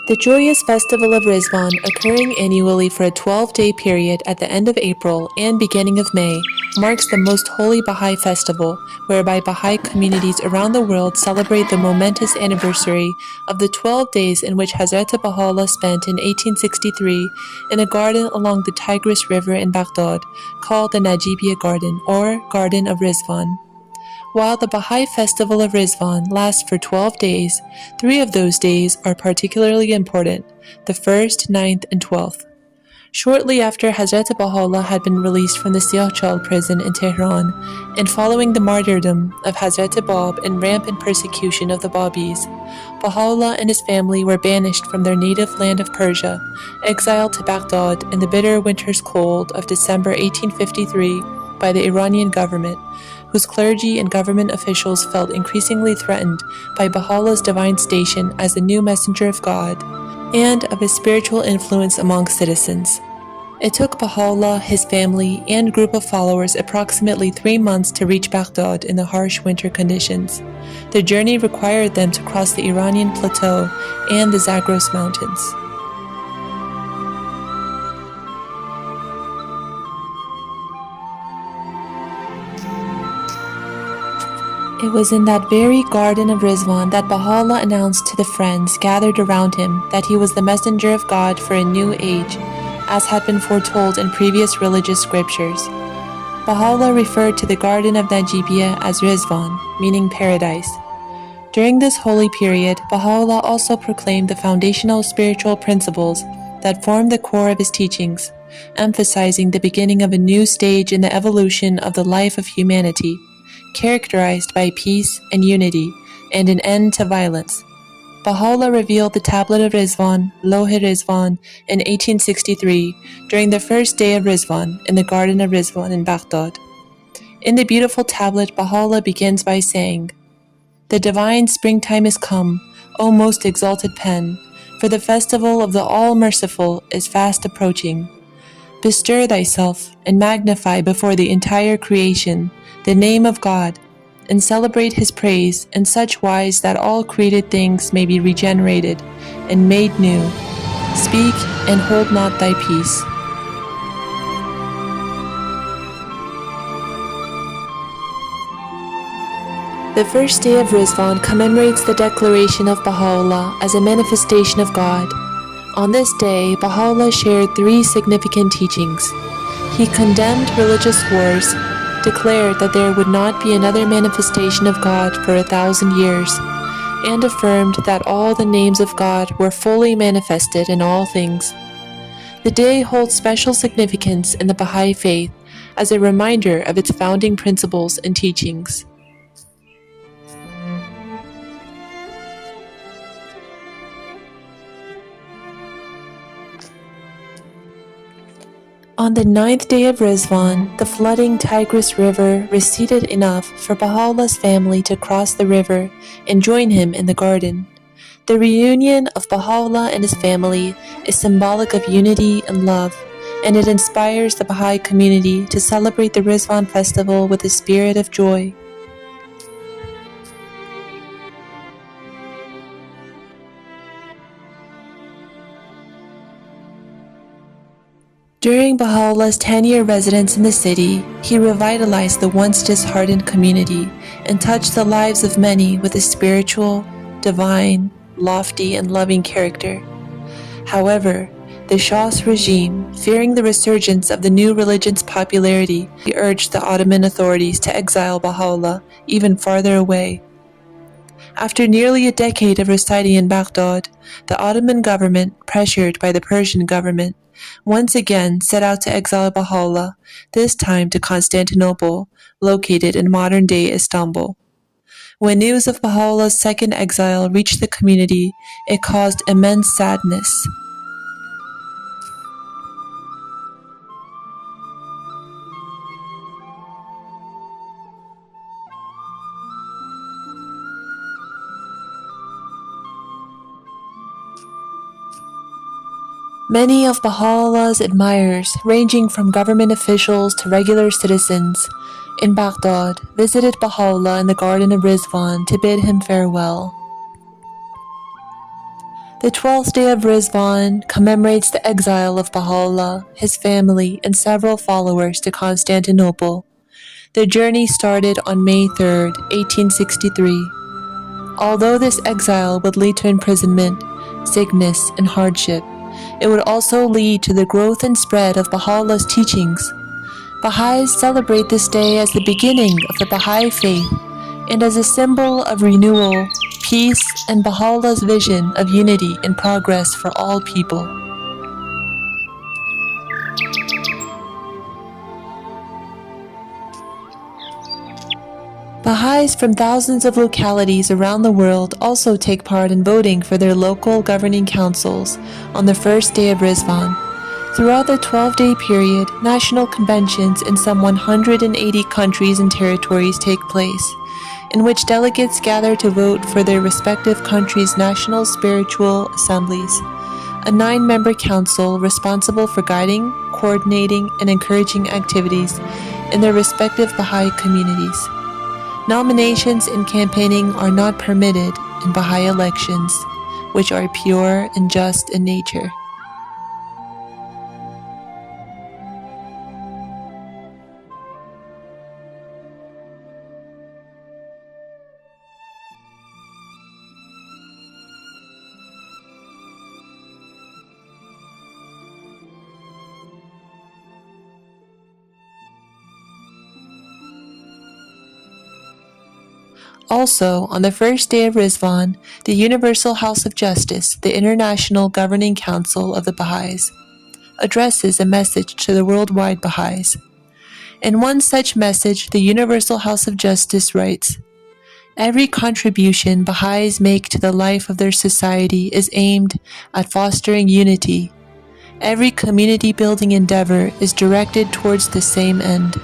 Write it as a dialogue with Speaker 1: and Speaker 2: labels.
Speaker 1: The joyous Festival of Ridvan, occurring annually for a 12-day period at the end of April and beginning of May, marks the most holy Baha'i festival, whereby Baha'i communities around the world celebrate the momentous anniversary of the 12 days in which Hazrate Baha'u'llah spent in 1863 in a garden along the Tigris River in Baghdad, called the Najibbiyyih Garden, or Garden of Ridvan. While the Baha'i Festival of Ridvan lasts for 12 days, 3 of those days are particularly important, the 1st, 9th, and 12th. Shortly after Hazrate Baha'u'llah had been released from the Siyah Chal prison in Tehran, and following the martyrdom of Hazrate Bab and rampant persecution of the Babis, Baha'u'llah and his family were banished from their native land of Persia, exiled to Baghdad in the bitter winter's cold of December 1853 by the Iranian government, whose clergy and government officials felt increasingly threatened by Baha'u'llah's divine station as the new messenger of God and of his spiritual influence among citizens. It took Baha'u'llah, his family, and group of followers approximately 3 months to reach Baghdad in the harsh winter conditions. Their journey required them to cross the Iranian plateau and the Zagros Mountains. It was in that very Garden of Ridvan that Baha'u'llah announced to the friends gathered around him that he was the messenger of God for a new age, as had been foretold in previous religious scriptures. Baha'u'llah referred to the Garden of Najibbiyyih as Rizvan, meaning paradise. During this holy period, Baha'u'llah also proclaimed the foundational spiritual principles that form the core of his teachings, emphasizing the beginning of a new stage in the evolution of the life of humanity, characterized by peace and unity, and an end to violence. Baha'u'llah revealed the tablet of Rizvan, Loh-e Rizvan, in 1863 during the first day of Rizvan in the Garden of Ridvan in Baghdad. In the beautiful tablet, Baha'u'llah begins by saying, "The divine springtime is come, O most exalted pen, for the festival of the All-Merciful is fast approaching. Bestir thyself and magnify before the entire creation the name of God, and celebrate his praise in such wise that all created things may be regenerated and made new. Speak and hold not thy peace." The first day of Rizvan commemorates the declaration of Baha'u'llah as a manifestation of God. On this day, Baha'u'llah shared 3 significant teachings. He condemned religious wars, declared that there would not be another manifestation of God for 1,000 years, and affirmed that all the names of God were fully manifested in all things. The day holds special significance in the Baha'i Faith as a reminder of its founding principles and teachings. On the 9th day of Rizvan, the flooding Tigris River receded enough for Baha'u'llah's family to cross the river and join him in the garden. The reunion of Baha'u'llah and his family is symbolic of unity and love, and it inspires the Baha'i community to celebrate the Rizvan festival with a spirit of joy. During Baha'u'llah's 10-year residence in the city, he revitalized the once disheartened community and touched the lives of many with a spiritual, divine, lofty, and loving character. However, the Shah's regime, fearing the resurgence of the new religion's popularity, urged the Ottoman authorities to exile Baha'u'llah even farther away. After nearly a decade of residing in Baghdad, the Ottoman government, pressured by the Persian government, once again set out to exile Baha'u'llah, this time to Constantinople, located in modern-day Istanbul. When news of Baha'u'llah's second exile reached the community, it caused immense sadness. Many of Baha'u'llah's admirers, ranging from government officials to regular citizens, in Baghdad, visited Baha'u'llah in the Garden of Ridvan to bid him farewell. The 12th day of Rizvan commemorates the exile of Baha'u'llah, his family, and several followers to Constantinople. Their journey started on May 3, 1863. Although this exile would lead to imprisonment, sickness, and hardship, it would also lead to the growth and spread of Baha'u'llah's teachings. Baha'is celebrate this day as the beginning of the Baha'i Faith and as a symbol of renewal, peace, and Baha'u'llah's vision of unity and progress for all people. Baha'is from thousands of localities around the world also take part in voting for their local governing councils on the first day of Rizvan. Throughout the 12-day period, national conventions in some 180 countries and territories take place, in which delegates gather to vote for their respective countries' national spiritual assemblies, a 9-member council responsible for guiding, coordinating, and encouraging activities in their respective Baha'i communities. Nominations and campaigning are not permitted in Baha'i elections, which are pure and just in nature. Also, on the first day of Rizvan, the Universal House of Justice, the International Governing Council of the Baha'is, addresses a message to the worldwide Baha'is. In one such message, the Universal House of Justice writes, "Every contribution Baha'is make to the life of their society is aimed at fostering unity. Every community-building endeavor is directed towards the same end.